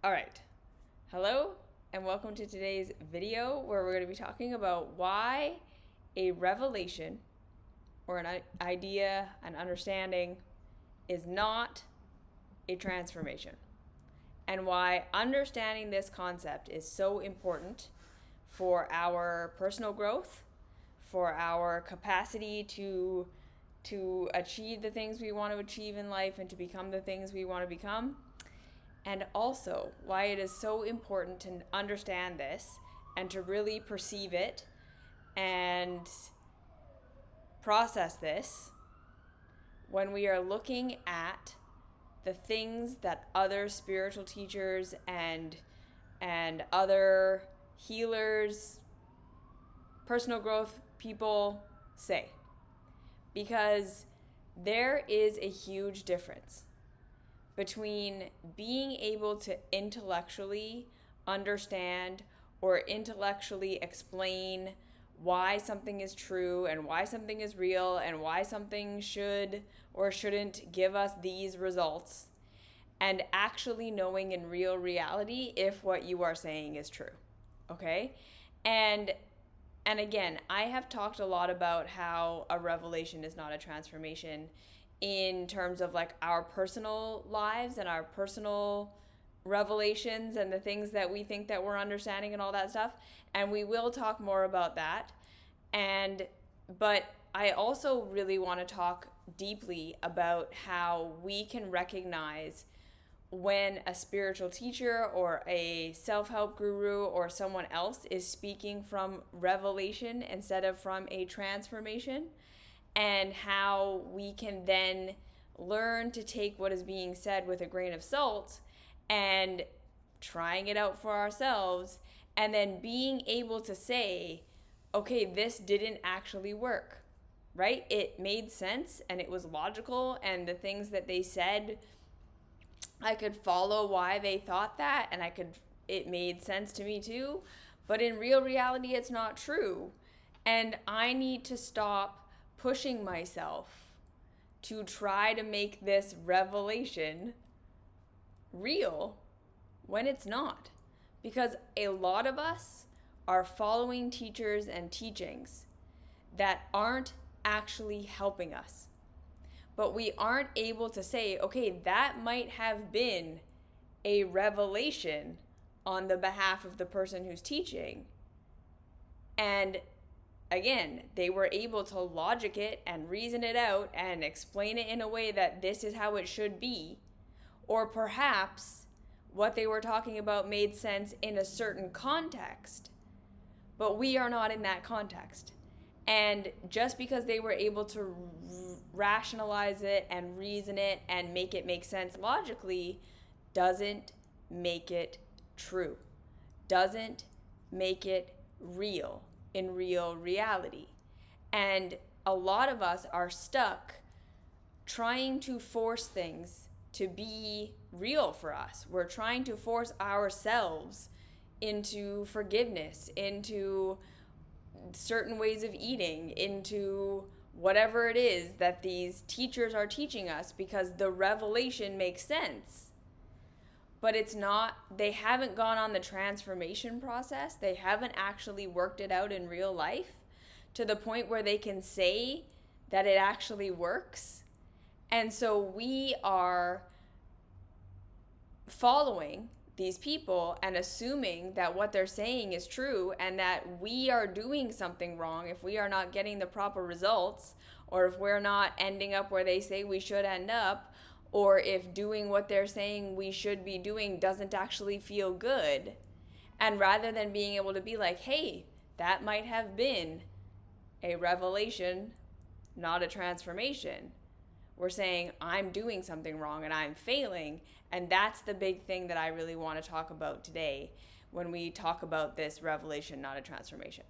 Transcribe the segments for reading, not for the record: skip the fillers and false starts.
All right. Hello and welcome to today's video where we're going to be talking about why a revelation or an idea, an understanding is not a transformation, and why understanding this concept is so important for our personal growth, for our capacity to achieve the things we want to achieve in life and to become the things we want to become, and also why it is so important to understand this and to really perceive it and process this when we are looking at the things that other spiritual teachers and other healers, personal growth people say. Because there is a huge difference between being able to intellectually understand or intellectually explain why something is true and why something is real and why something should or shouldn't give us these results, and actually knowing in real reality if what you are saying is true. Okay? And again, I have talked a lot about how a revelation is not a transformation in terms of like our personal lives and our personal revelations and the things that we think that we're understanding and all that stuff. And we will talk more about that. But I also really want to talk deeply about how we can recognize when a spiritual teacher or a self-help guru or someone else is speaking from revelation instead of from a transformation, and how we can then learn to take what is being said with a grain of salt and trying it out for ourselves, and then being able to say, okay, this didn't actually work, right? It made sense and it was logical, and the things that they said, I could follow why they thought that, and it made sense to me too, but in real reality it's not true. And I need to stop pushing myself to try to make this revelation real when it's not. Because a lot of us are following teachers and teachings that aren't actually helping us. But we aren't able to say, okay, that might have been a revelation on the behalf of the person who's teaching. And again, they were able to logic it and reason it out and explain it in a way that this is how it should be. Or perhaps what they were talking about made sense in a certain context, but we are not in that context. And just because they were able to rationalize it and reason it and make it make sense logically doesn't make it true, doesn't make it real in real reality. And a lot of us are stuck trying to force things to be real for us. We're trying to force ourselves into forgiveness, into certain ways of eating, into whatever it is that these teachers are teaching us because the revelation makes sense. But it's not, they haven't gone on the transformation process. They haven't actually worked it out in real life to the point where they can say that it actually works. And so we are following these people and assuming that what they're saying is true and that we are doing something wrong if we are not getting the proper results, or if we're not ending up where they say we should end up, or if doing what they're saying we should be doing doesn't actually feel good. And rather than being able to be like, hey, that might have been a revelation, not a transformation, we're saying I'm doing something wrong and I'm failing. And that's the big thing that I really want to talk about today when we talk about this revelation, not a transformation.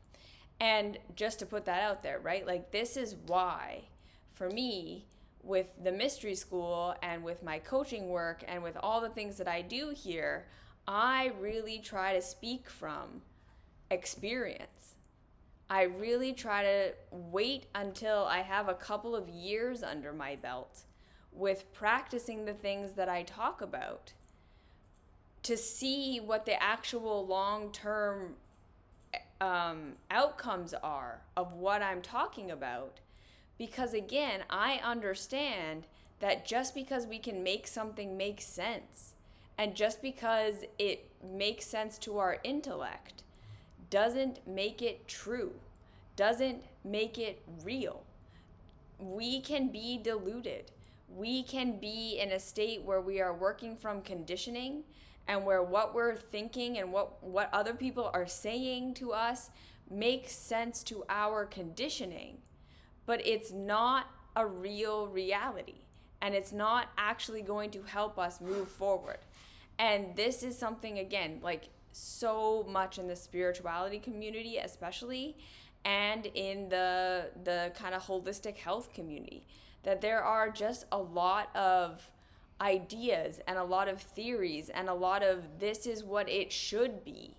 And just to put that out there, right? Like, this is why, for me, with the mystery school and with my coaching work and with all the things that I do here, I really try to speak from experience. I really try to wait until I have a couple of years under my belt with practicing the things that I talk about to see what the actual long-term outcomes are of what I'm talking about. Because again, I understand that just because we can make something make sense, and just because it makes sense to our intellect, doesn't make it true, doesn't make it real. We can be deluded. We can be in a state where we are working from conditioning, and where what we're thinking and what other people are saying to us makes sense to our conditioning, but it's not a real reality, and it's not actually going to help us move forward. And this is something, again, like so much in the spirituality community especially, and in the kind of holistic health community, that there are just a lot of ideas and a lot of theories and a lot of this is what it should be.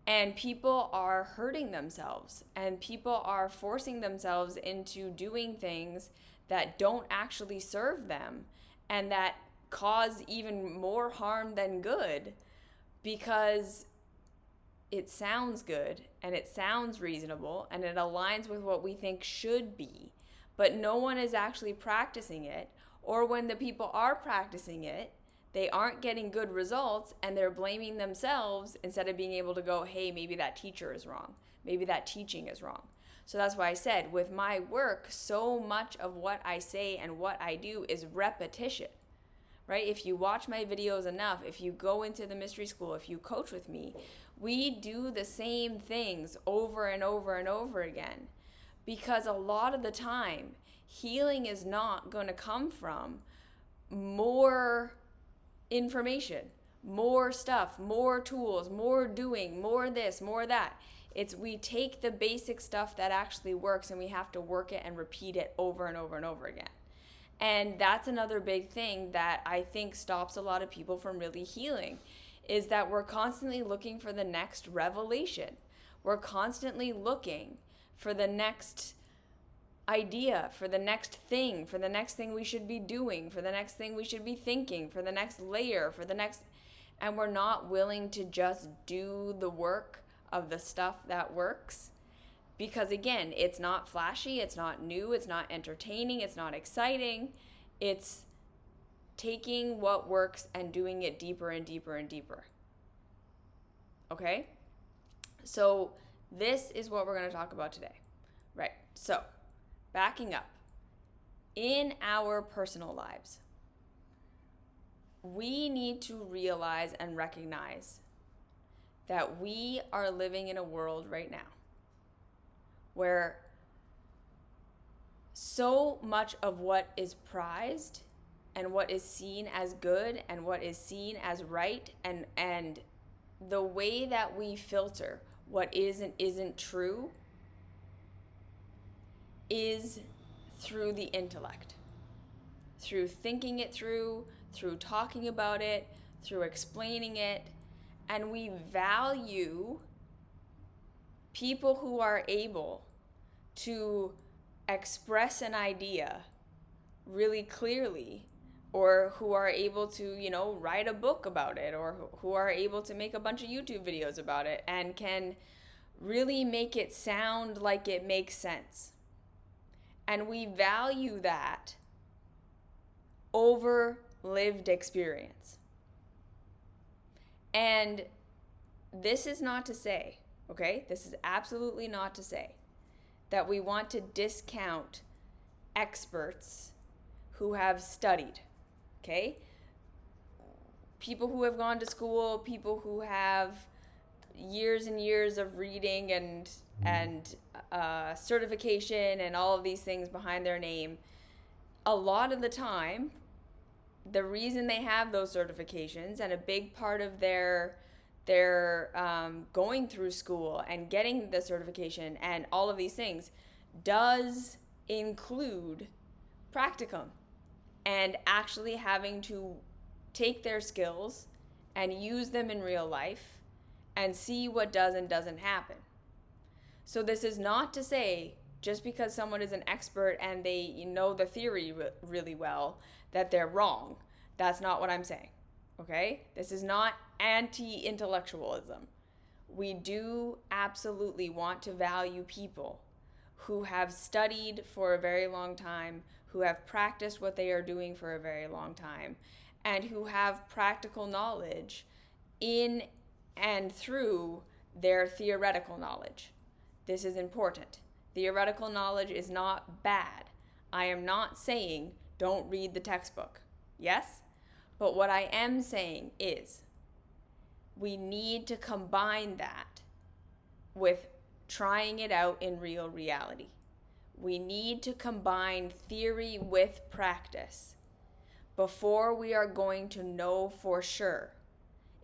And people are hurting themselves, and people are forcing themselves into doing things that don't actually serve them and that cause even more harm than good, because it sounds good and it sounds reasonable and it aligns with what we think should be, but no one is actually practicing it. Or when the people are practicing it, they aren't getting good results, and they're blaming themselves instead of being able to go, hey, maybe that teacher is wrong. Maybe that teaching is wrong. So that's why I said with my work, so much of what I say and what I do is repetition, right? If you watch my videos enough, if you go into the mystery school, if you coach with me, we do the same things over and over and over again. Because a lot of the time, healing is not going to come from more information, more stuff, more tools, more doing, more this, more that. It's we take the basic stuff that actually works and we have to work it and repeat it over and over and over again. And that's another big thing that I think stops a lot of people from really healing, is that we're constantly looking for the next revelation. We're constantly looking for the next idea, for the next thing we should be doing, for the next thing we should be thinking, for the next layer, for the next, and we're not willing to just do the work of the stuff that works. Because again, it's not flashy, it's not new, it's not entertaining, it's not exciting. It's taking what works and doing it deeper and deeper and deeper. Okay? So this is what we're going to talk about today. Right. So, backing up, in our personal lives, we need to realize and recognize that we are living in a world right now where so much of what is prized and what is seen as good and what is seen as right, and the way that we filter what is and isn't true is through the intellect, through thinking it through talking about it, through explaining it. And we value people who are able to express an idea really clearly, or who are able to, write a book about it, or who are able to make a bunch of YouTube videos about it and can really make it sound like it makes sense. And we value that over lived experience. And this is not to say, okay, this is absolutely not to say that we want to discount experts who have studied, okay? People who have gone to school, people who have years and years of reading and certification and all of these things behind their name. A lot of the time, the reason they have those certifications, and a big part of their going through school and getting the certification and all of these things, does include practicum and actually having to take their skills and use them in real life and see what does and doesn't happen. So this is not to say just because someone is an expert and they know the theory really well that they're wrong. That's not what I'm saying, okay? This is not anti-intellectualism. We do absolutely want to value people who have studied for a very long time, who have practiced what they are doing for a very long time, and who have practical knowledge in and through their theoretical knowledge. This is important. Theoretical knowledge is not bad. I am not saying don't read the textbook. Yes? But what I am saying is we need to combine that with trying it out in real reality. We need to combine theory with practice before we are going to know for sure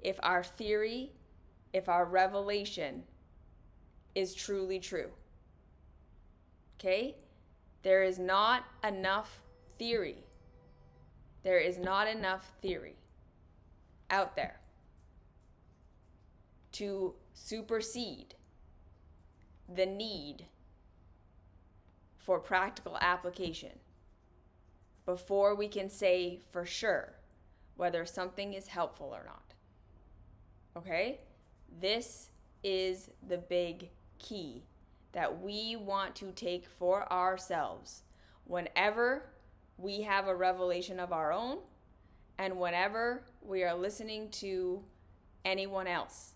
if our theory, if our revelation is truly true. Okay? There is not enough theory. There is not enough theory out there to supersede the need for practical application before we can say for sure whether something is helpful or not. Okay? This is the big key that we want to take for ourselves whenever we have a revelation of our own and whenever we are listening to anyone else,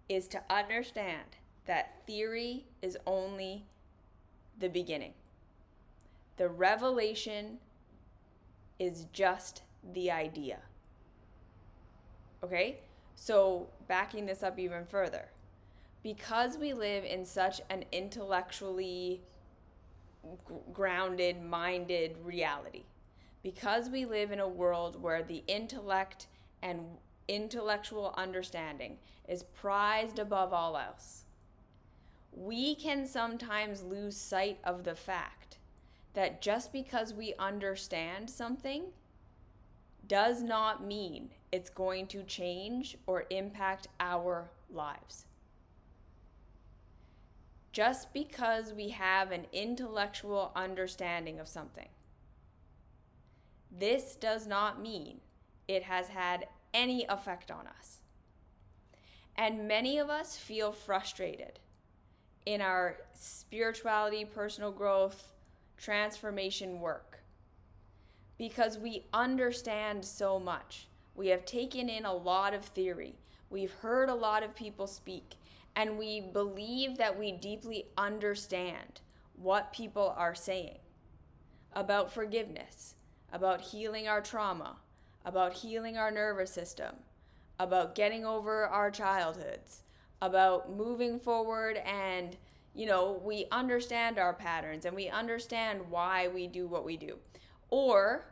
is to understand that theory is only the beginning. The revelation is just the idea. Okay? So backing this up even further, because we live in such an intellectually grounded, minded reality, because we live in a world where the intellect and intellectual understanding is prized above all else, we can sometimes lose sight of the fact that just because we understand something does not mean it's going to change or impact our lives. Just because we have an intellectual understanding of something, this does not mean it has had any effect on us. And many of us feel frustrated in our spirituality, personal growth, transformation work because we understand so much. We have taken in a lot of theory. We've heard a lot of people speak, and we believe that we deeply understand what people are saying about forgiveness, about healing our trauma, about healing our nervous system, about getting over our childhoods, about moving forward, and we understand our patterns and we understand why we do what we do. Or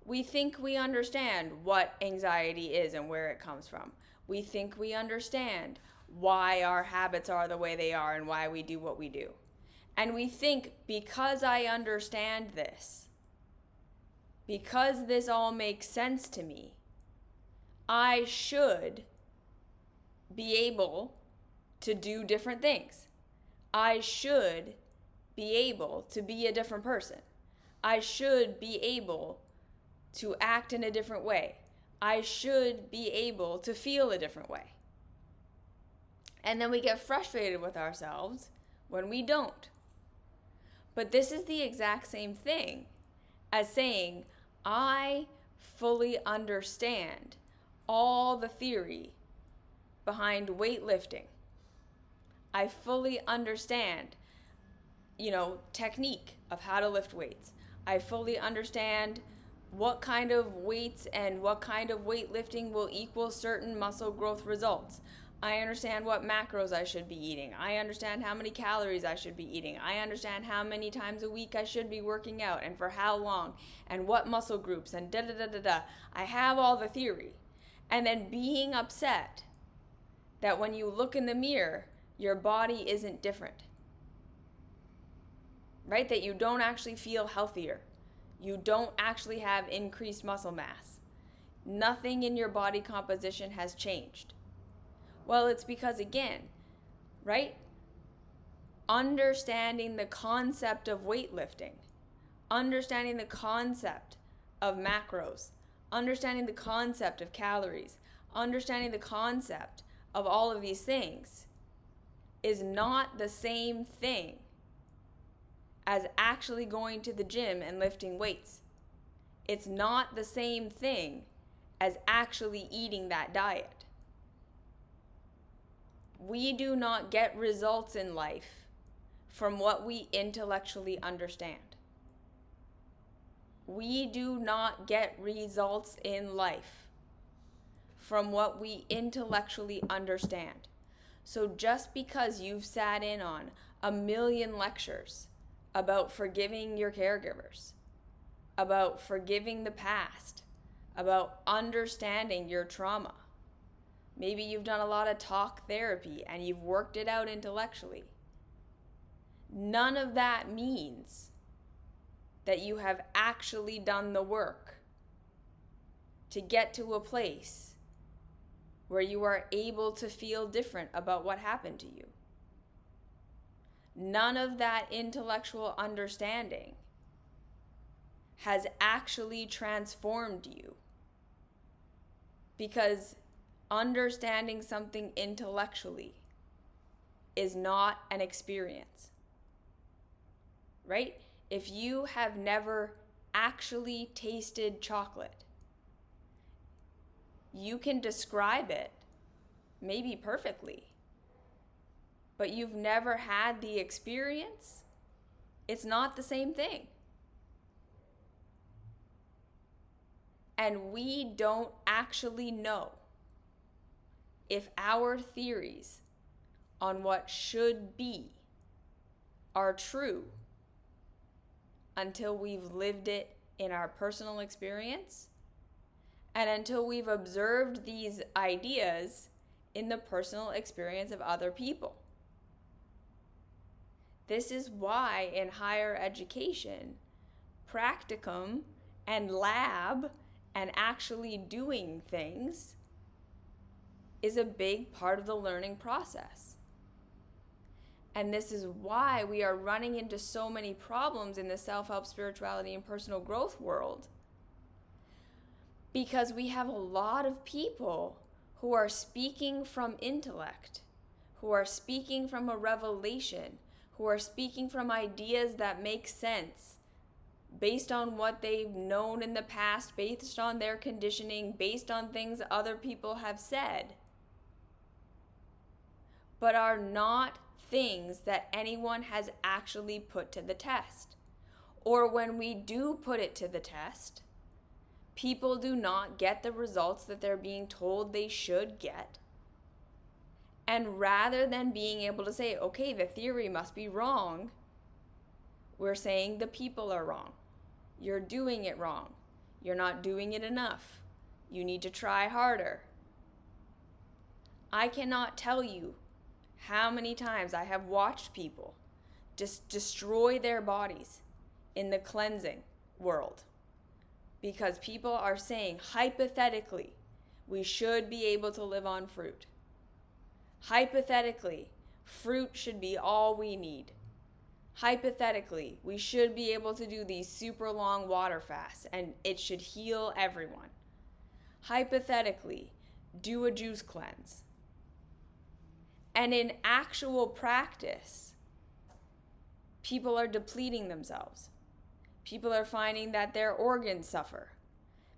we think we understand what anxiety is and where it comes from. We think we understand why our habits are the way they are and why we do what we do. And we think because I understand this, because this all makes sense to me, I should be able to do different things. I should be able to be a different person. I should be able to act in a different way. I should be able to feel a different way. And then we get frustrated with ourselves when we don't. But this is the exact same thing as saying, I fully understand all the theory behind weightlifting. I fully understand, technique of how to lift weights. I fully understand what kind of weights and what kind of weightlifting will equal certain muscle growth results. I understand what macros I should be eating. I understand how many calories I should be eating. I understand how many times a week I should be working out and for how long and what muscle groups and da-da-da-da-da. I have all the theory. And then being upset that when you look in the mirror, your body isn't different. Right? That you don't actually feel healthier. You don't actually have increased muscle mass. Nothing in your body composition has changed. Well, it's because, again, right? Understanding the concept of weightlifting, understanding the concept of macros, understanding the concept of calories, understanding the concept of all of these things is not the same thing as actually going to the gym and lifting weights. It's not the same thing as actually eating that diet. We do not get results in life from what we intellectually understand. We do not get results in life from what we intellectually understand. So just because you've sat in on 1,000,000 lectures about forgiving your caregivers, about forgiving the past, about understanding your trauma, maybe you've done a lot of talk therapy and you've worked it out intellectually, none of that means that you have actually done the work to get to a place where you are able to feel different about what happened to you. None of that intellectual understanding has actually transformed you, because understanding something intellectually is not an experience, right? If you have never actually tasted chocolate, you can describe it maybe perfectly, but you've never had the experience, it's not the same thing. And we don't actually know if our theories on what should be are true until we've lived it in our personal experience and until we've observed these ideas in the personal experience of other people. This is why in higher education, practicum and lab and actually doing things is a big part of the learning process. And this is why we are running into so many problems in the self-help, spirituality, and personal growth world. Because we have a lot of people who are speaking from intellect, who are speaking from a revelation, who are speaking from ideas that make sense based on what they've known in the past, based on their conditioning, based on things other people have said, but are not things that anyone has actually put to the test. Or when we do put it to the test, people do not get the results that they're being told they should get. And rather than being able to say, okay, the theory must be wrong, we're saying the people are wrong. You're doing it wrong. You're not doing it enough. You need to try harder. I cannot tell you how many times I have watched people just destroy their bodies in the cleansing world because people are saying, hypothetically, we should be able to live on fruit. Hypothetically, fruit should be all we need. Hypothetically, we should be able to do these super long water fasts and it should heal everyone. Hypothetically, do a juice cleanse. And in actual practice, people are depleting themselves. People are finding that their organs suffer.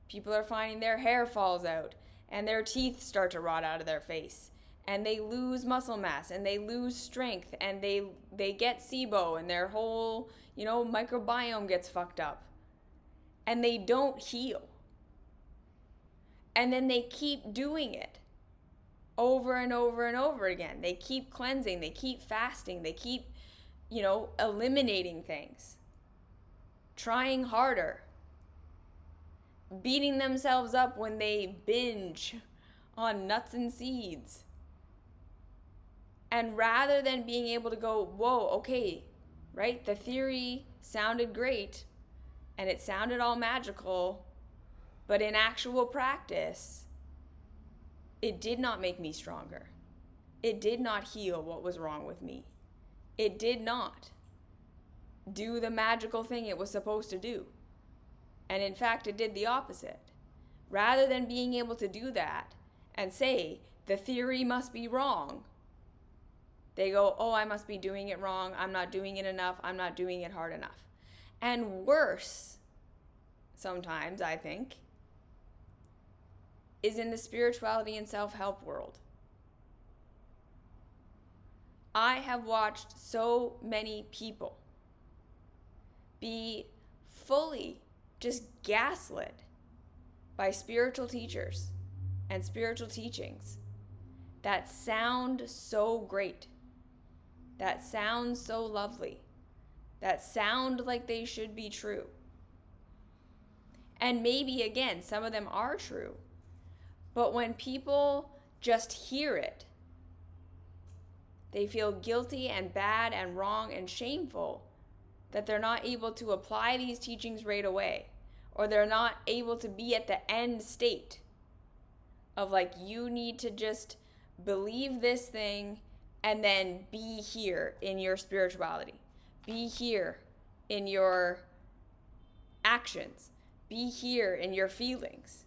People are finding their hair falls out and their teeth start to rot out of their face. And they lose muscle mass and they lose strength and they get SIBO and their whole, microbiome gets fucked up. And they don't heal. And then they keep doing it over and over and over again. They keep cleansing, they keep fasting, they keep, eliminating things. Trying harder. Beating themselves up when they binge on nuts and seeds. And rather than being able to go, whoa, okay, right? The theory sounded great and it sounded all magical, but in actual practice, it did not make me stronger. It did not heal what was wrong with me. It did not do the magical thing it was supposed to do. And in fact, it did the opposite. Rather than being able to do that and say the theory must be wrong. They go, oh, I must be doing it wrong. I'm not doing it enough. I'm not doing it hard enough. And worse, sometimes, I think, is in the spirituality and self-help world. I have watched so many people be fully just gaslit by spiritual teachers and spiritual teachings that sound so great, that sound so lovely, that sound like they should be true. And maybe, again, some of them are true. But when people just hear it, they feel guilty and bad and wrong and shameful that they're not able to apply these teachings right away, or they're not able to be at the end state of like, you need to just believe this thing and then be here in your spirituality, be here in your actions, be here in your feelings.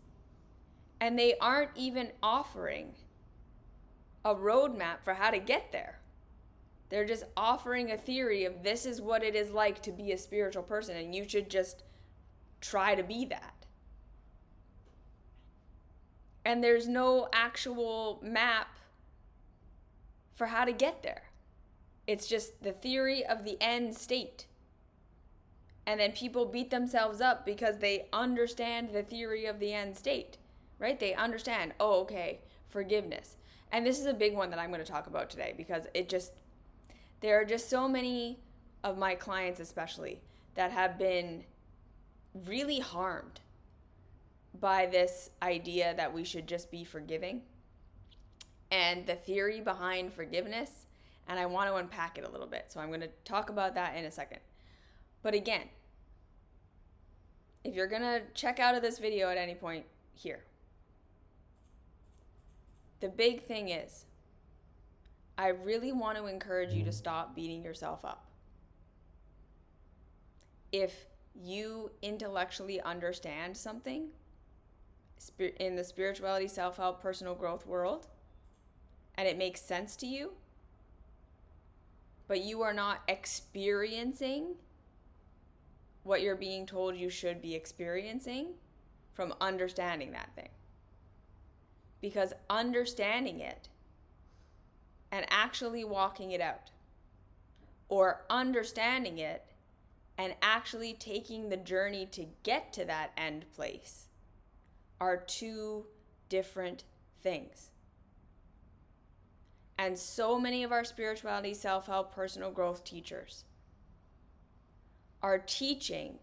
And they aren't even offering a roadmap for how to get there. They're just offering a theory of this is what it is like to be a spiritual person, and you should just try to be that. And there's no actual map for how to get there. It's just the theory of the end state. And then people beat themselves up because they understand the theory of the end state, right? They understand, oh, okay, forgiveness. And this is a big one that I'm going to talk about today because there are just so many of my clients especially that have been really harmed by this idea that we should just be forgiving and the theory behind forgiveness. And I want to unpack it a little bit. So I'm going to talk about that in a second. But again, if you're going to check out of this video at any point here, the big thing is, I really want to encourage you to stop beating yourself up. If you intellectually understand something in the spirituality, self-help, personal growth world, and it makes sense to you, but you are not experiencing what you're being told you should be experiencing from understanding that thing. Because understanding it and actually walking it out, or understanding it and actually taking the journey to get to that end place, are two different things. And so many of our spirituality, self-help, personal growth teachers are teaching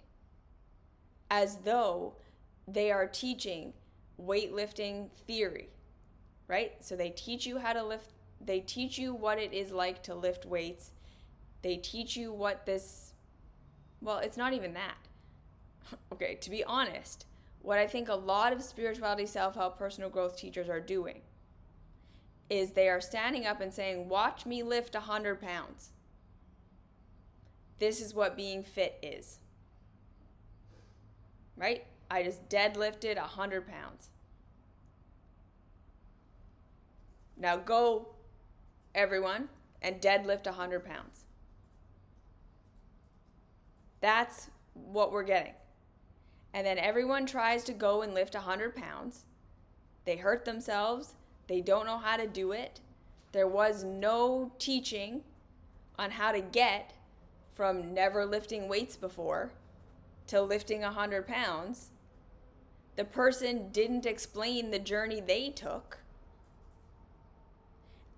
as though they are teaching weightlifting theory, right? So they teach you how to lift, they teach you what it is like to lift weights. They teach you what this, well, it's not even that. Okay, to be honest, what I think a lot of spirituality, self-help, personal growth teachers are doing is they are standing up and saying, watch me lift 100 pounds. This is what being fit is. Right? I just deadlifted 100 pounds. Now go, everyone, and deadlift 100 pounds. That's what we're getting. And then everyone tries to go and lift 100 pounds. They hurt themselves. They don't know how to do it. There was no teaching on how to get from never lifting weights before to lifting 100 pounds. The person didn't explain the journey they took.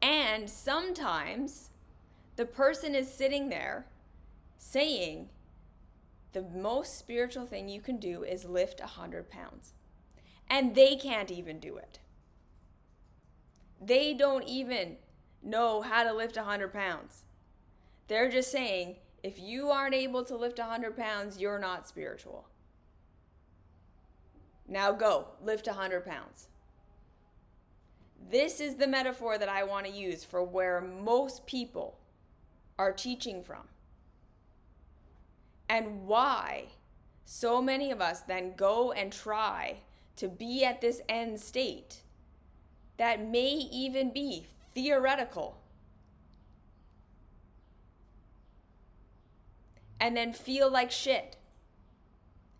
And sometimes the person is sitting there saying the most spiritual thing you can do is lift 100 pounds. And they can't even do it. They don't even know how to lift 100 pounds. They're just saying, if you aren't able to lift 100 pounds, you're not spiritual. Now go, lift 100 pounds. This is the metaphor that I want to use for where most people are teaching from. And why so many of us then go and try to be at this end state that may even be theoretical, and then feel like shit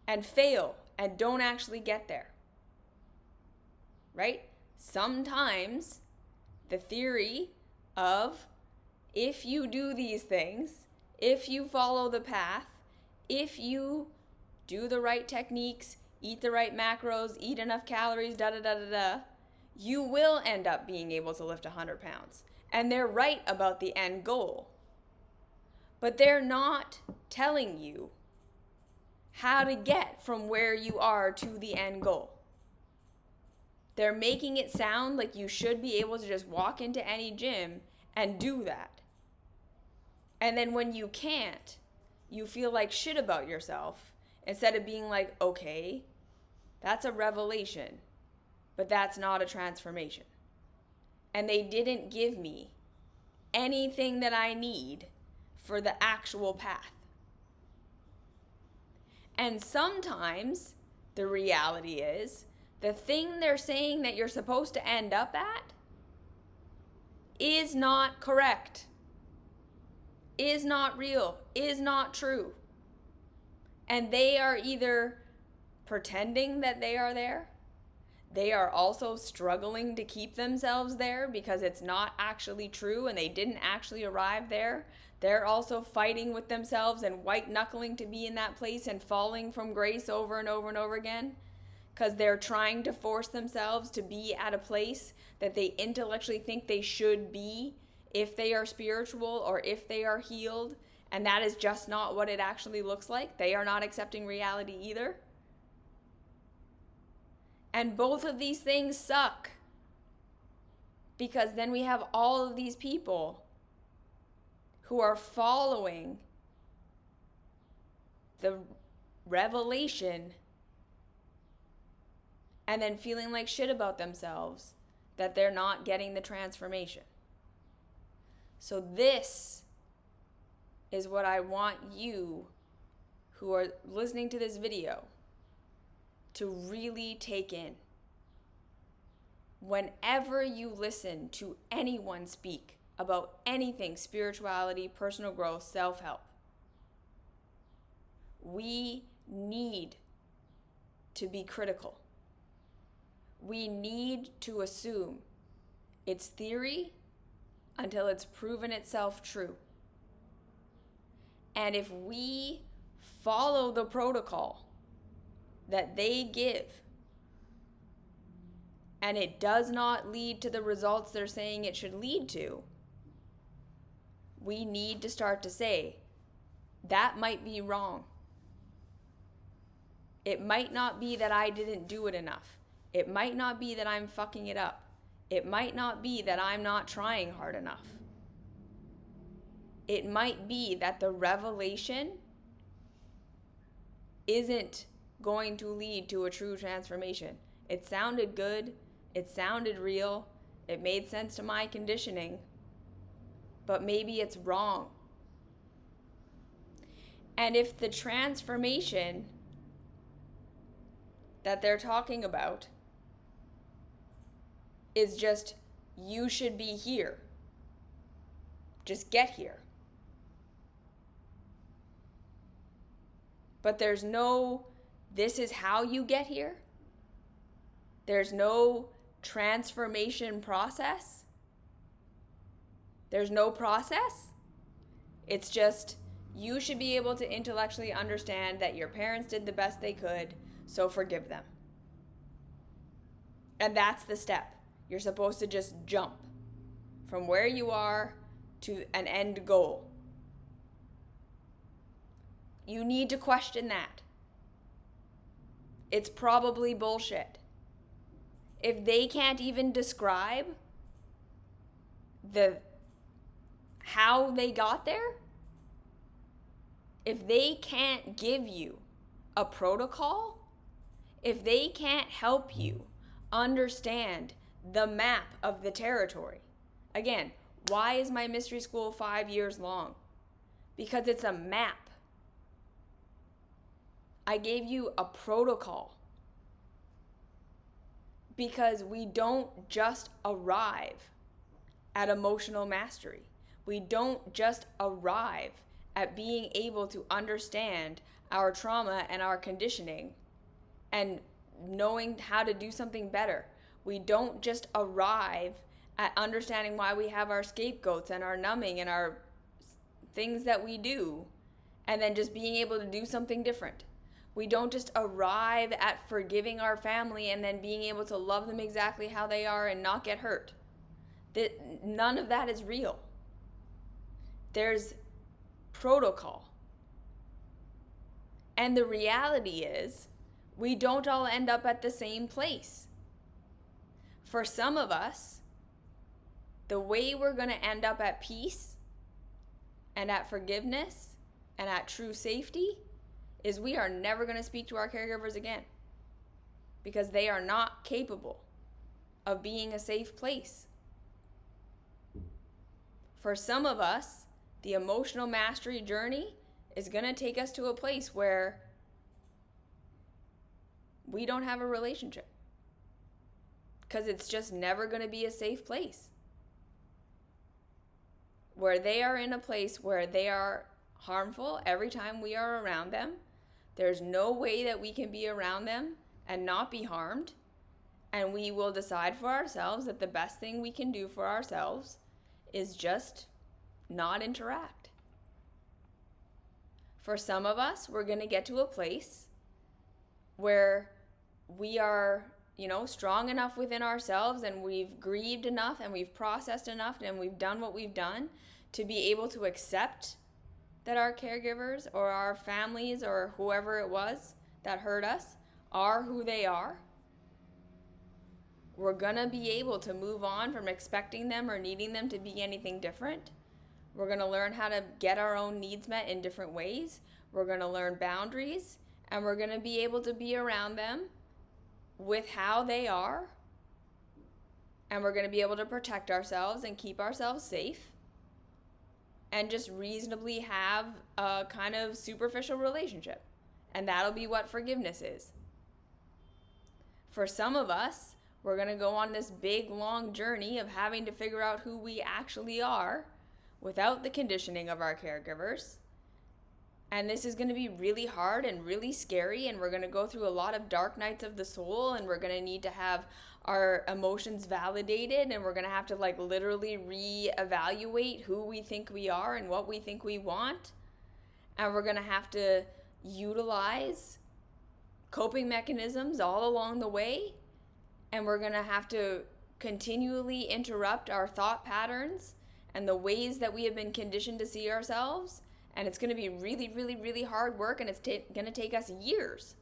and fail and don't actually get there, right? Sometimes the theory of if you do these things, if you follow the path, if you do the right techniques, eat the right macros, eat enough calories, you will end up being able to lift 100 pounds. And they're right about the end goal. But they're not telling you how to get from where you are to the end goal. They're making it sound like you should be able to just walk into any gym and do that. And then when you can't, you feel like shit about yourself instead of being like, okay, that's a revelation, but that's not a transformation. And they didn't give me anything that I need for the actual path. And sometimes the reality is the thing they're saying that you're supposed to end up at is not correct, is not real, is not true. And they are either pretending that they are there, they are also struggling to keep themselves there because it's not actually true and they didn't actually arrive there. They're also fighting with themselves and white knuckling to be in that place and falling from grace over and over and over again because they're trying to force themselves to be at a place that they intellectually think they should be if they are spiritual or if they are healed, and that is just not what it actually looks like. They are not accepting reality either. And both of these things suck because then we have all of these people who are following the revelation and then feeling like shit about themselves that they're not getting the transformation. So this is what I want you who are listening to this video to really take in. Whenever you listen to anyone speak about anything spirituality, personal growth, self-help, we need to be critical. We need to assume it's theory until it's proven itself true. And if we follow the protocol that they give and it does not lead to the results they're saying it should lead to, we need to start to say, that might be wrong. It might not be that I didn't do it enough. It might not be that I'm fucking it up. It might not be that I'm not trying hard enough. It might be that the revelation isn't going to lead to a true transformation. It sounded good. It sounded real. It made sense to my conditioning. But maybe it's wrong. And if the transformation that they're talking about is just, you should be here, just get here, but there's no, this is how you get here, there's no transformation process, there's no process, it's just, you should be able to intellectually understand that your parents did the best they could, so forgive them. And that's the step. You're supposed to just jump from where you are to an end goal. You need to question that. It's probably bullshit. If they can't even describe how they got there, if they can't give you a protocol, if they can't help you understand the map of the territory. Again, why is my mystery school 5 years long? Because it's a map. I gave you a protocol because we don't just arrive at emotional mastery. We don't just arrive at being able to understand our trauma and our conditioning and knowing how to do something better. We don't just arrive at understanding why we have our scapegoats and our numbing and our things that we do and then just being able to do something different. We don't just arrive at forgiving our family and then being able to love them exactly how they are and not get hurt. None of that is real. There's protocol. And the reality is, we don't all end up at the same place. For some of us, the way we're going to end up at peace and at forgiveness and at true safety is we are never going to speak to our caregivers again because they are not capable of being a safe place. For some of us, the emotional mastery journey is going to take us to a place where we don't have a relationship because it's just never going to be a safe place. Where they are in a place where they are harmful every time we are around them. There's no way that we can be around them and not be harmed. And we will decide for ourselves that the best thing we can do for ourselves is just not interact. For some of us, we're going to get to a place where we are, strong enough within ourselves and we've grieved enough and we've processed enough and we've done what we've done to be able to accept that our caregivers or our families or whoever it was that hurt us are who they are. We're going to be able to move on from expecting them or needing them to be anything different. We're going to learn how to get our own needs met in different ways. We're going to learn boundaries, and we're going to be able to be around them with how they are. And we're going to be able to protect ourselves and keep ourselves safe and just reasonably have a kind of superficial relationship. And that'll be what forgiveness is. For some of us, we're going to go on this big, long journey of having to figure out who we actually are without the conditioning of our caregivers. And this is going to be really hard and really scary, and we're going to go through a lot of dark nights of the soul, and we're going to need to have our emotions validated, and we're going to have to literally reevaluate who we think we are and what we think we want. And we're going to have to utilize coping mechanisms all along the way, and we're going to have to continually interrupt our thought patterns and the ways that we have been conditioned to see ourselves. And it's going to be really, really, really hard work, and it's going to take us years.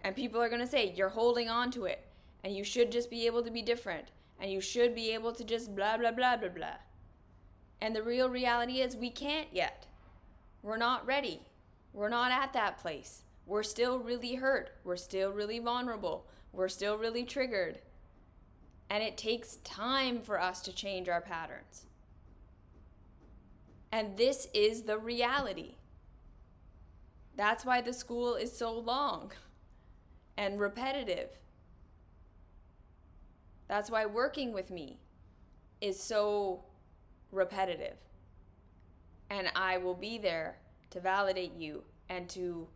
And people are going to say, you're holding on to it, and you should just be able to be different, and you should be able to just blah, blah, blah, blah, blah. And the real reality is we can't yet. We're not ready. We're not at that place. We're still really hurt. We're still really vulnerable. We're still really triggered. And it takes time for us to change our patterns. And this is the reality. That's why the school is so long and repetitive. That's why working with me is so repetitive. And I will be there to validate you and to,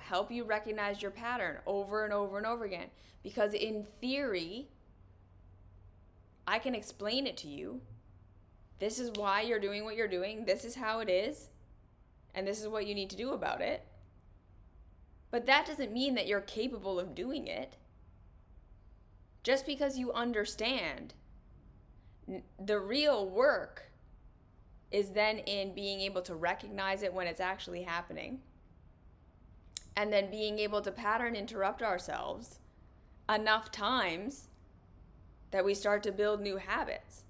help you recognize your pattern over and over and over again. Because in theory, I can explain it to you. This is why you're doing what you're doing. This is how it is. And this is what you need to do about it. But that doesn't mean that you're capable of doing it. Just because you understand, the real work is then in being able to recognize it when it's actually happening. And then being able to pattern interrupt ourselves enough times that we start to build new habits.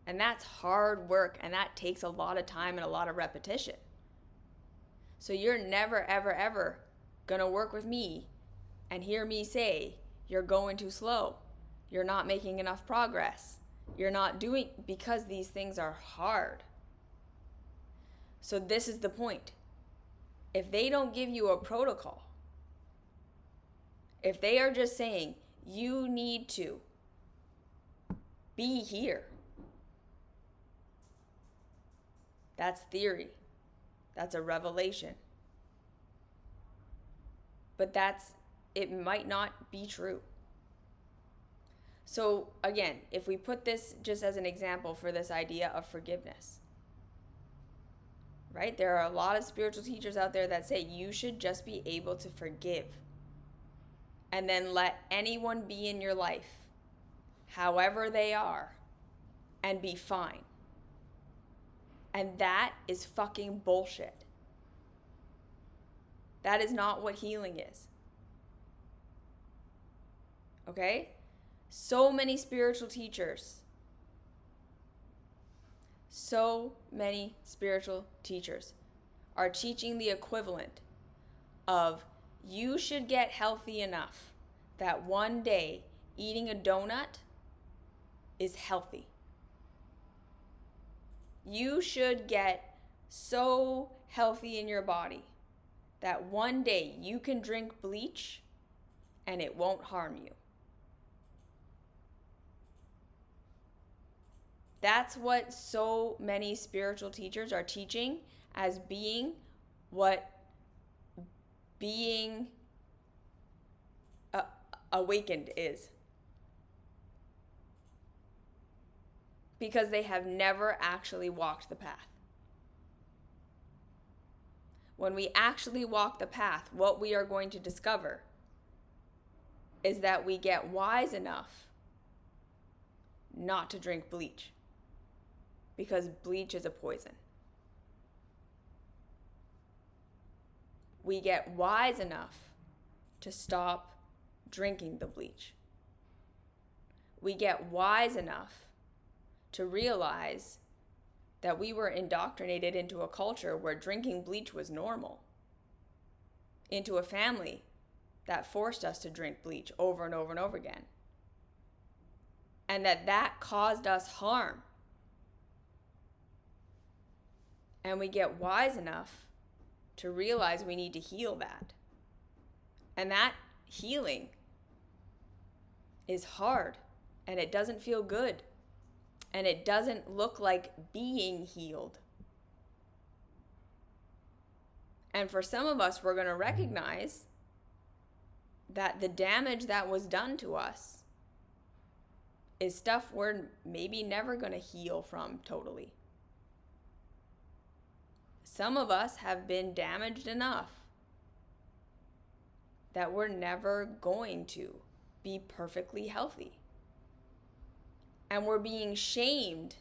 And that's hard work, and that takes a lot of time and a lot of repetition. So you're never, ever, ever going to work with me and hear me say, you're going too slow. You're not making enough progress. You're not doing, because these things are hard. So this is the point. If they don't give you a protocol, if they are just saying, You need to be here. That's theory. That's a revelation. But it might not be true. So again, if we put this just as an example for this idea of forgiveness, right? There are a lot of spiritual teachers out there that say you should just be able to forgive and then let anyone be in your life, however they are, and be fine. And that is fucking bullshit. That is not what healing is. Okay? So many spiritual teachers are teaching the equivalent of you should get healthy enough that one day eating a donut is healthy. You should get so healthy in your body that one day you can drink bleach and it won't harm you. That's what so many spiritual teachers are teaching as being what being awakened is. Because they have never actually walked the path. When we actually walk the path, what we are going to discover is that we get wise enough not to drink bleach. Because bleach is a poison. We get wise enough to stop drinking the bleach. We get wise enough to realize that we were indoctrinated into a culture where drinking bleach was normal. Into a family that forced us to drink bleach over and over and over again. And that caused us harm. And we get wise enough to realize we need to heal that. And that healing is hard, and it doesn't feel good, and it doesn't look like being healed. And for some of us, we're going to recognize that the damage that was done to us is stuff we're maybe never going to heal from totally. Some of us have been damaged enough that we're never going to be perfectly healthy. And we're being shamed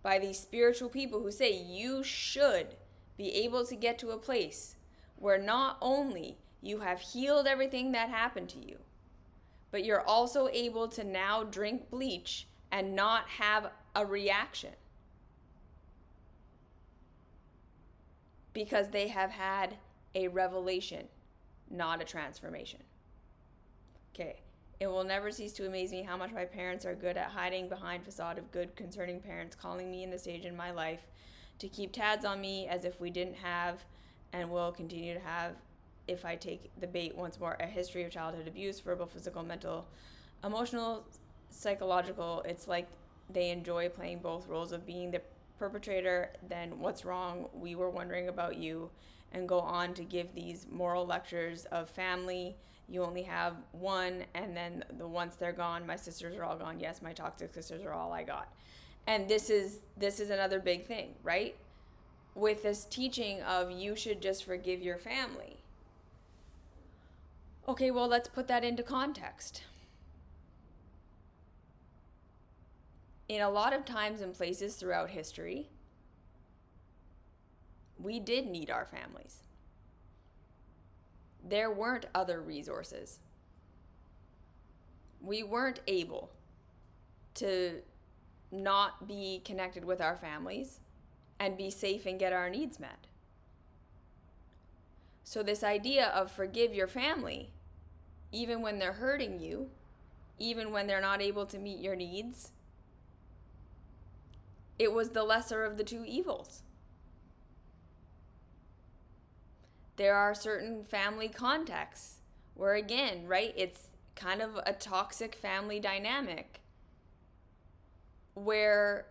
by these spiritual people who say you should be able to get to a place where not only you have healed everything that happened to you, but you're also able to now drink bleach and not have a reaction. Because they have had a revelation, not a transformation. Okay, it will never cease to amaze me how much my parents are good at hiding behind facade of good concerning parents, calling me in the stage in my life to keep tabs on me as if we didn't have and will continue to have, if I take the bait once more, a history of childhood abuse, verbal, physical, mental, emotional, psychological. It's like they enjoy playing both roles of being the perpetrator, then what's wrong, we were wondering about you, and go on to give these moral lectures of family. You only have one, and then once they're gone, my sisters are all gone. Yes, my toxic sisters are all I got. And this is another big thing, right? With this teaching of you should just forgive your family. Okay, well, let's put that into context. In a lot of times and places throughout history, we did need our families. There weren't other resources. We weren't able to not be connected with our families and be safe and get our needs met. So this idea of forgive your family, even when they're hurting you, even when they're not able to meet your needs, it was the lesser of the two evils. There are certain family contexts where, again, right, it's kind of a toxic family dynamic where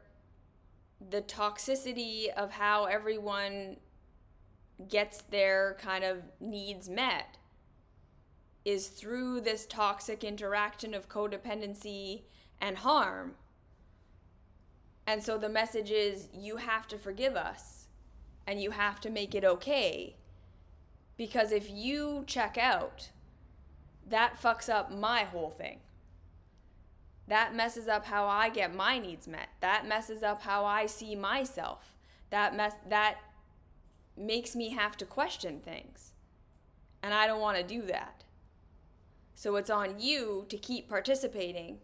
the toxicity of how everyone gets their kind of needs met is through this toxic interaction of codependency and harm. And so the message is, you have to forgive us and you have to make it okay. Because if you check out, that fucks up my whole thing. That messes up how I get my needs met. That messes up how I see myself. That makes me have to question things. And I don't want to do that. So it's on you to keep participating.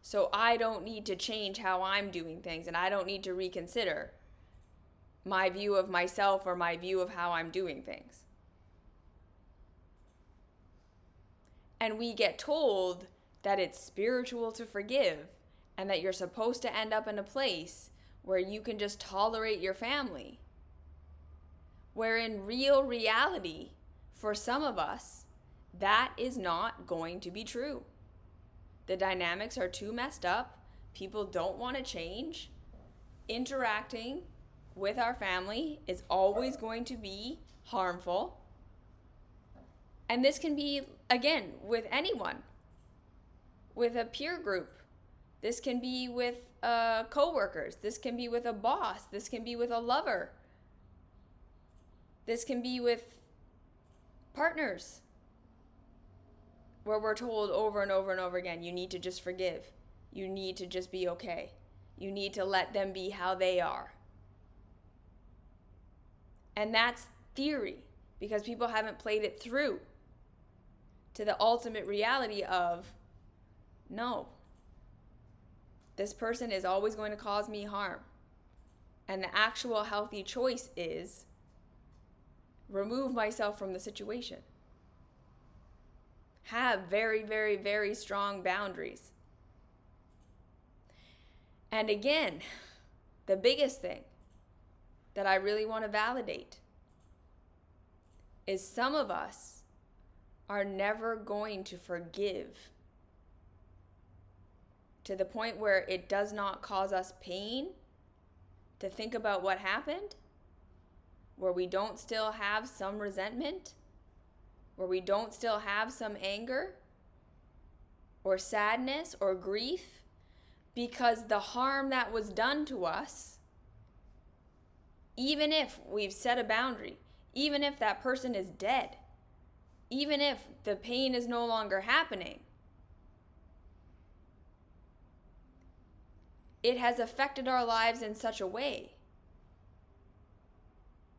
So I don't need to change how I'm doing things, and I don't need to reconsider my view of myself or my view of how I'm doing things. And we get told that it's spiritual to forgive and that you're supposed to end up in a place where you can just tolerate your family. Where in real reality, for some of us, that is not going to be true. The dynamics are too messed up. People don't want to change. Interacting with our family is always going to be harmful. And this can be, again, with anyone, with a peer group. This can be with coworkers. This can be with a boss. This can be with a lover. This can be with partners, where we're told over and over and over again, you need to just forgive. You need to just be okay. You need to let them be how they are. And that's theory, because people haven't played it through to the ultimate reality of, no, this person is always going to cause me harm. And the actual healthy choice is remove myself from the situation. Have very, very, very strong boundaries. And again, the biggest thing that I really want to validate is some of us are never going to forgive to the point where it does not cause us pain to think about what happened, where we don't still have some resentment, where we don't still have some anger or sadness or grief, because the harm that was done to us, even if we've set a boundary, even if that person is dead, even if the pain is no longer happening, it has affected our lives in such a way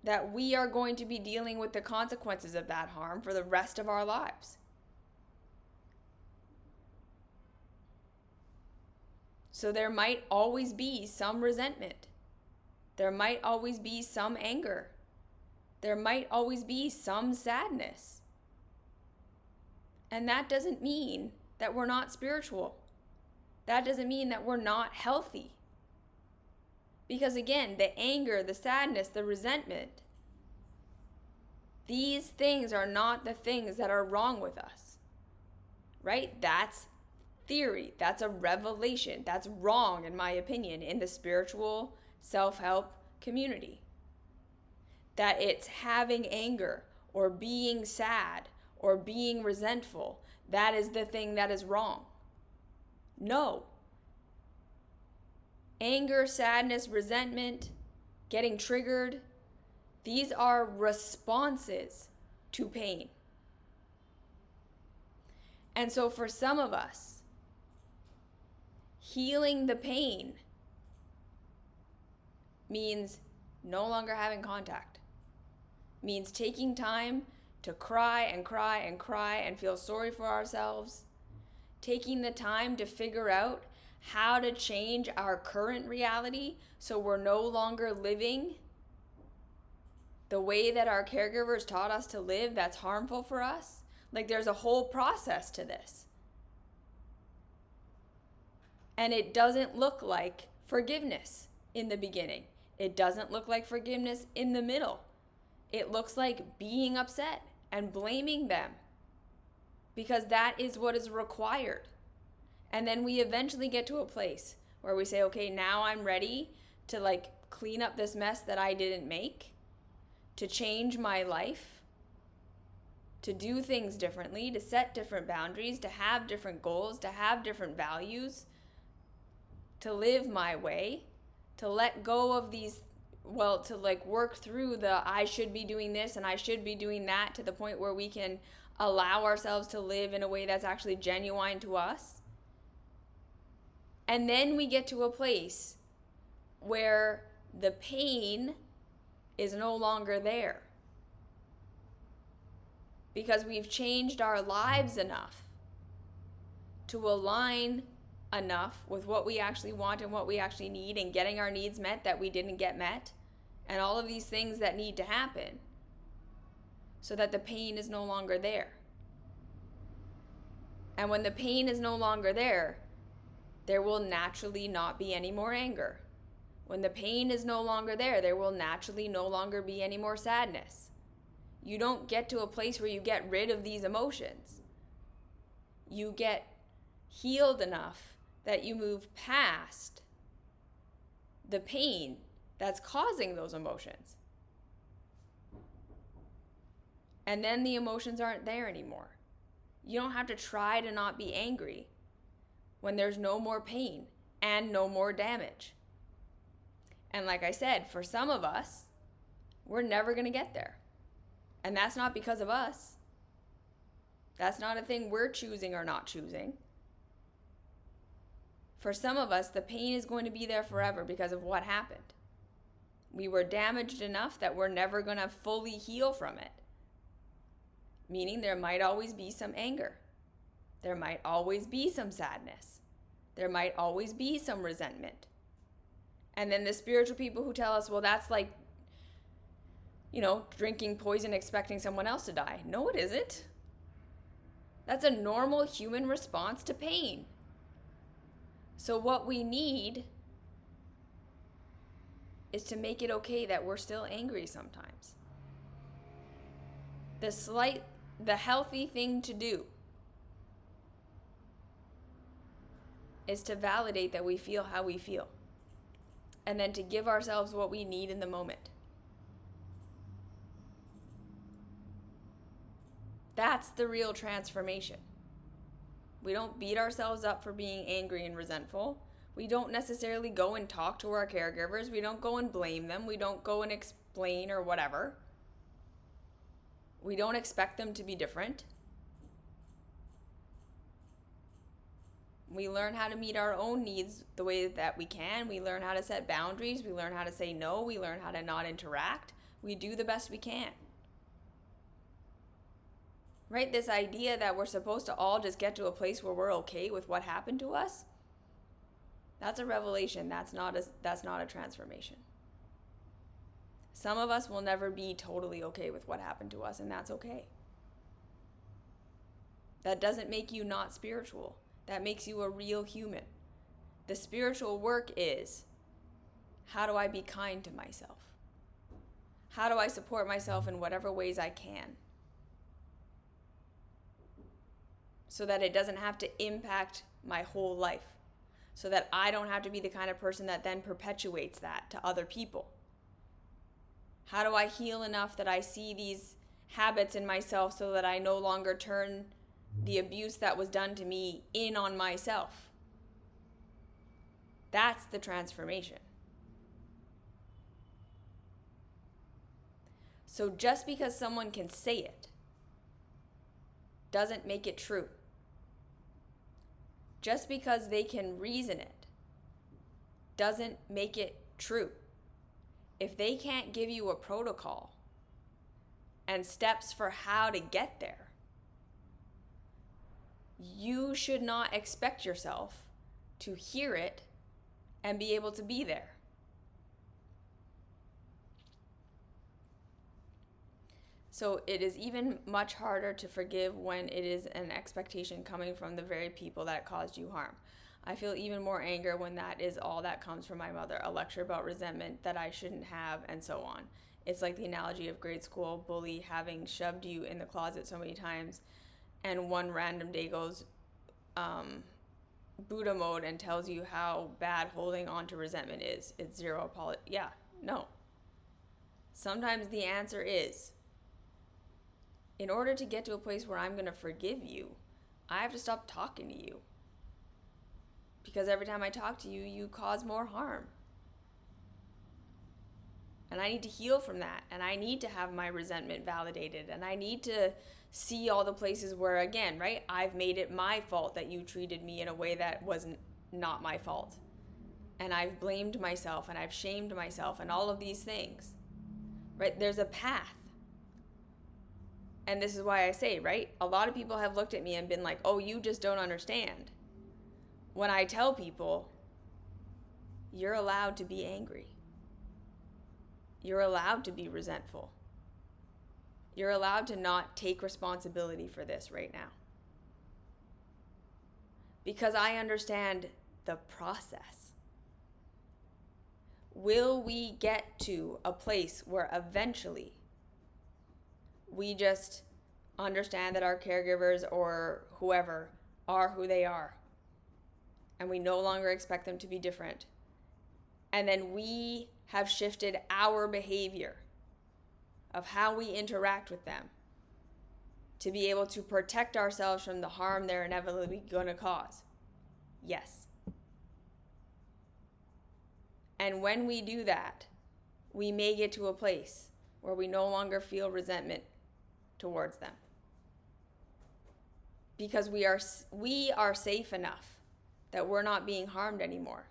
that we are going to be dealing with the consequences of that harm for the rest of our lives. So there might always be some resentment. There might always be some anger. There might always be some sadness. And that doesn't mean that we're not spiritual. That doesn't mean that we're not healthy. Because again, the anger, the sadness, the resentment, these things are not the things that are wrong with us, right? That's theory. That's a revelation. That's wrong, in my opinion, in the spiritual self-help community. That it's having anger or being sad or being resentful, that is the thing that is wrong. No. Anger, sadness, resentment, getting triggered, these are responses to pain. And so for some of us, healing the pain means no longer having contact, means taking time to cry and cry and cry and feel sorry for ourselves, taking the time to figure out how to change our current reality so we're no longer living the way that our caregivers taught us to live that's harmful for us. Like, there's a whole process to this. And it doesn't look like forgiveness in the beginning. It doesn't look like forgiveness in the middle. It looks like being upset and blaming them because that is what is required. And then we eventually get to a place where we say, okay, now I'm ready to like clean up this mess that I didn't make, to change my life, to do things differently, to set different boundaries, to have different goals, to have different values, to live my way, to let go of these, well, to like work through the I should be doing this and I should be doing that, to the point where we can allow ourselves to live in a way that's actually genuine to us. And then we get to a place where the pain is no longer there, because we've changed our lives enough to align enough with what we actually want and what we actually need, and getting our needs met that we didn't get met, and all of these things that need to happen so that the pain is no longer there. And when the pain is no longer there, there will naturally not be any more anger. When the pain is no longer there, there will naturally no longer be any more sadness. You don't get to a place where you get rid of these emotions. You get healed enough that you move past the pain that's causing those emotions. And then the emotions aren't there anymore. You don't have to try to not be angry when there's no more pain and no more damage. And like I said, for some of us, we're never going to get there. And that's not because of us. That's not a thing we're choosing or not choosing. For some of us, the pain is going to be there forever because of what happened. We were damaged enough that we're never going to fully heal from it. Meaning there might always be some anger. There might always be some sadness. There might always be some resentment. And then the spiritual people who tell us, well, that's like, drinking poison expecting someone else to die. No, it isn't. That's a normal human response to pain. So what we need is to make it okay that we're still angry sometimes. The healthy thing to do is to validate that we feel how we feel, and then to give ourselves what we need in the moment. That's the real transformation. We don't beat ourselves up for being angry and resentful. We don't necessarily go and talk to our caregivers. We don't go and blame them. We don't go and explain or whatever. We don't expect them to be different. We learn how to meet our own needs the way that we can. We learn how to set boundaries. We learn how to say no. We learn how to not interact. We do the best we can. Right? This idea that we're supposed to all just get to a place where we're okay with what happened to us, that's a revelation. That's not a transformation. Some of us will never be totally okay with what happened to us, and that's okay. That doesn't make you not spiritual. That makes you a real human. The spiritual work is, how do I be kind to myself? How do I support myself in whatever ways I can, so that it doesn't have to impact my whole life, so that I don't have to be the kind of person that then perpetuates that to other people? How do I heal enough that I see these habits in myself so that I no longer turn the abuse that was done to me in on myself? That's the transformation. So just because someone can say it doesn't make it true. Just because they can reason it doesn't make it true. If they can't give you a protocol and steps for how to get there, you should not expect yourself to hear it and be able to be there. So it is even much harder to forgive when it is an expectation coming from the very people that caused you harm. I feel even more anger when that is all that comes from my mother, a lecture about resentment that I shouldn't have, and so on. It's like the analogy of grade school bully having shoved you in the closet so many times and one random day goes Buddha mode and tells you how bad holding on to resentment is. It's zero apology. Yeah, no. Sometimes the answer is, in order to get to a place where I'm going to forgive you, I have to stop talking to you. Because every time I talk to you, you cause more harm. And I need to heal from that. And I need to have my resentment validated. And I need to see all the places where, again, right, I've made it my fault that you treated me in a way that was not my fault. And I've blamed myself and I've shamed myself and all of these things. Right? There's a path. And this is why I say, right, a lot of people have looked at me and been like, oh, you just don't understand. When I tell people, you're allowed to be angry. You're allowed to be resentful. You're allowed to not take responsibility for this right now. Because I understand the process. Will we get to a place where eventually we just understand that our caregivers or whoever are who they are, and we no longer expect them to be different, and then we have shifted our behavior of how we interact with them to be able to protect ourselves from the harm they're inevitably going to cause? Yes. And when we do that, we may get to a place where we no longer feel resentment towards them. Because we are safe enough that we're not being harmed anymore.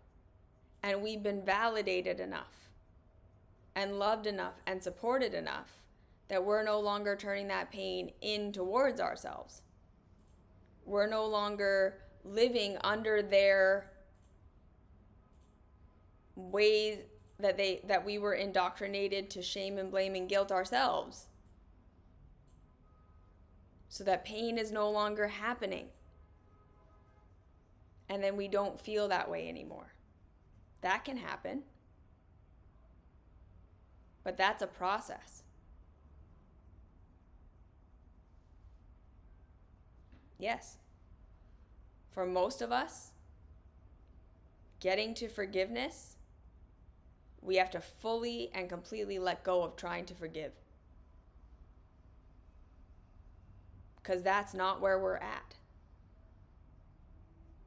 And we've been validated enough and loved enough and supported enough that we're no longer turning that pain in towards ourselves. We're no longer living under their ways that we were indoctrinated to shame and blame and guilt ourselves. So that pain is no longer happening. And then we don't feel that way anymore. That can happen. But that's a process. Yes. For most of us, getting to forgiveness, we have to fully and completely let go of trying to forgive. Because that's not where we're at.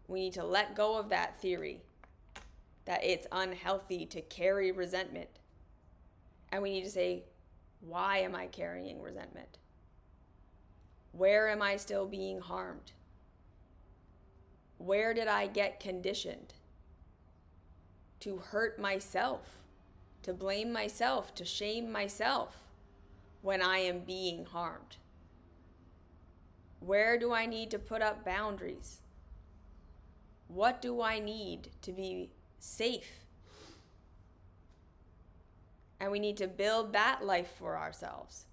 We need to let go of that theory that it's unhealthy to carry resentment. And we need to say, why am I carrying resentment? Where am I still being harmed? Where did I get conditioned to hurt myself, to blame myself, to shame myself when I am being harmed? Where do I need to put up boundaries? What do I need to be safe? And we need to build that life for ourselves.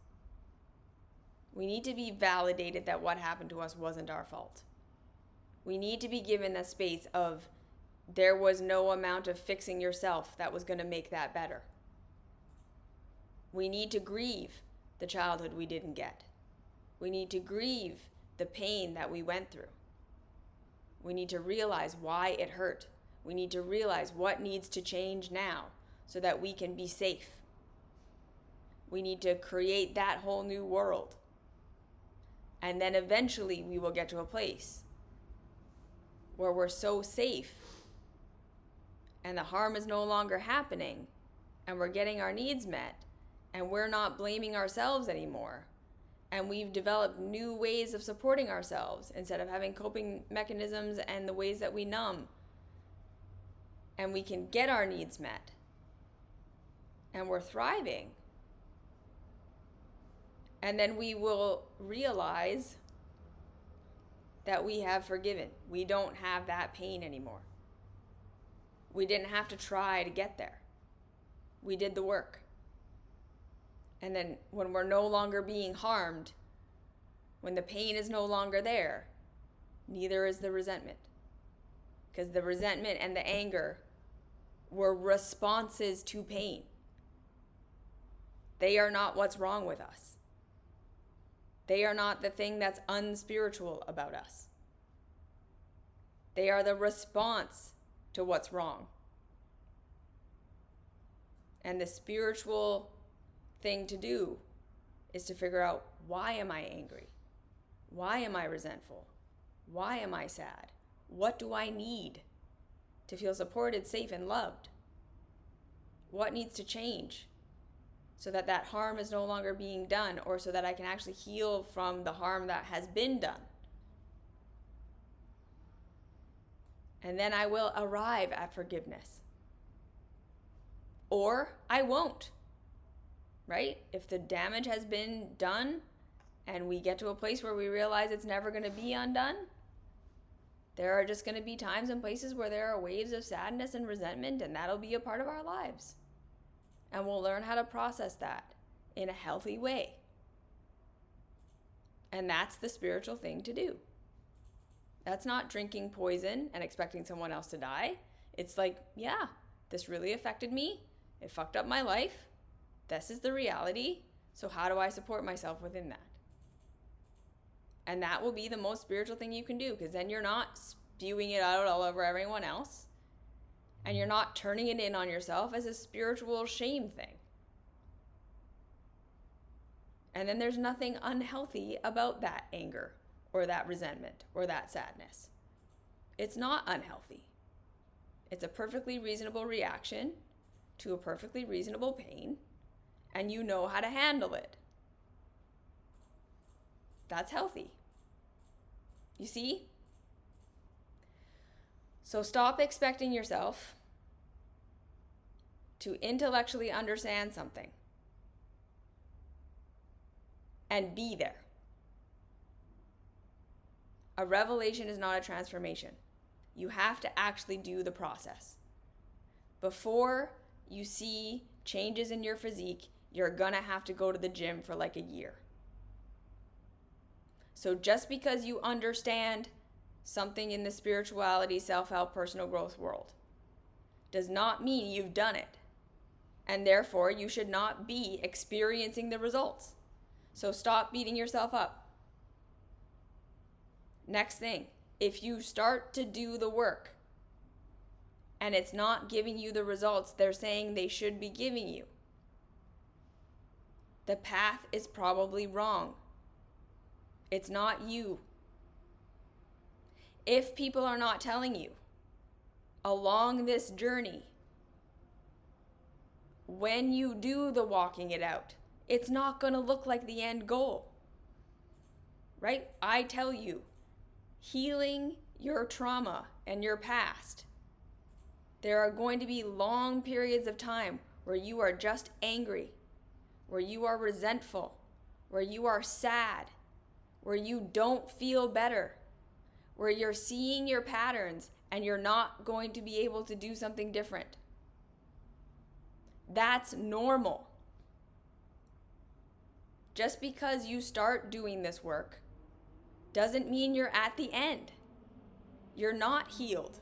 We need to be validated that what happened to us wasn't our fault. We need to be given the space of there was no amount of fixing yourself that was going to make that better. We need to grieve the childhood we didn't get. We need to grieve the pain that we went through. We need to realize why it hurt. We need to realize what needs to change now so that we can be safe. We need to create that whole new world. And then eventually we will get to a place where we're so safe and the harm is no longer happening and we're getting our needs met and we're not blaming ourselves anymore. And we've developed new ways of supporting ourselves instead of having coping mechanisms and the ways that we numb. And we can get our needs met. And we're thriving. And then we will realize that we have forgiven. We don't have that pain anymore. We didn't have to try to get there. We did the work. And then when we're no longer being harmed, when the pain is no longer there, neither is the resentment. Because the resentment and the anger were responses to pain. They are not what's wrong with us. They are not the thing that's unspiritual about us. They are the response to what's wrong. And the spiritual thing to do is to figure out, why am I angry? Why am I resentful? Why am I sad? What do I need to feel supported, safe, and loved? What needs to change so that that harm is no longer being done, or so that I can actually heal from the harm that has been done? And then I will arrive at forgiveness. Or I won't, right? If the damage has been done and we get to a place where we realize it's never going to be undone, there are just going to be times and places where there are waves of sadness and resentment, and that'll be a part of our lives. And we'll learn how to process that in a healthy way. And that's the spiritual thing to do. That's not drinking poison and expecting someone else to die. It's like, yeah, this really affected me. It fucked up my life. This is the reality. So how do I support myself within that? And that will be the most spiritual thing you can do, because then you're not spewing it out all over everyone else. And you're not turning it in on yourself as a spiritual shame thing. And then there's nothing unhealthy about that anger or that resentment or that sadness. It's not unhealthy. It's a perfectly reasonable reaction to a perfectly reasonable pain, and you know how to handle it. That's healthy. You see? So stop expecting yourself to intellectually understand something and be there. A revelation is not a transformation. You have to actually do the process. Before you see changes in your physique, you're gonna have to go to the gym for like a year. So just because you understand something in the spirituality, self-help, personal growth world does not mean you've done it. And therefore, you should not be experiencing the results. So stop beating yourself up. Next thing, if you start to do the work and it's not giving you the results they're saying they should be giving you, the path is probably wrong. It's not you. If people are not telling you along this journey, when you do the walking it out, it's not going to look like the end goal, right? I tell you, healing your trauma and your past, there are going to be long periods of time where you are just angry, where you are resentful, where you are sad, where you don't feel better, where you're seeing your patterns and you're not going to be able to do something different. That's normal. Just because you start doing this work doesn't mean you're at the end. You're not healed.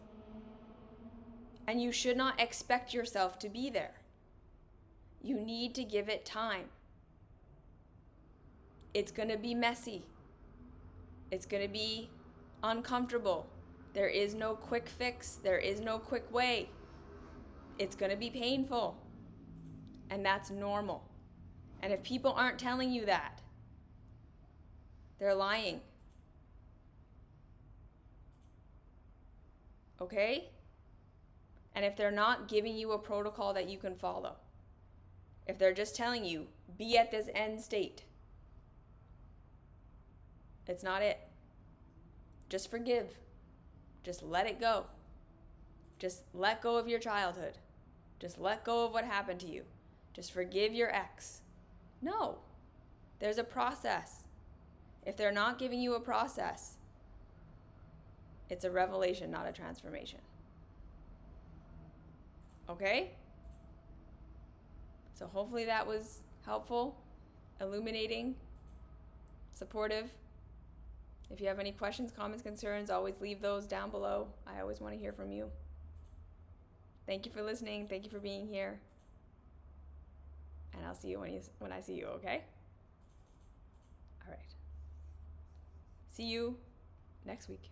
And you should not expect yourself to be there. You need to give it time. It's going to be messy. It's going to be uncomfortable. There is no quick fix. There is no quick way. It's going to be painful. And that's normal. And if people aren't telling you that, they're lying. Okay? And if they're not giving you a protocol that you can follow, if they're just telling you, be at this end state, it's not it. Just forgive. Just let it go. Just let go of your childhood. Just let go of what happened to you. Just forgive your ex. No. There's a process. If they're not giving you a process, it's a revelation, not a transformation. Okay? So hopefully that was helpful, illuminating, supportive. If you have any questions, comments, concerns, always leave those down below. I always want to hear from you. Thank you for listening. Thank you for being here. And I'll see you when I see you, okay? All right. See you next week.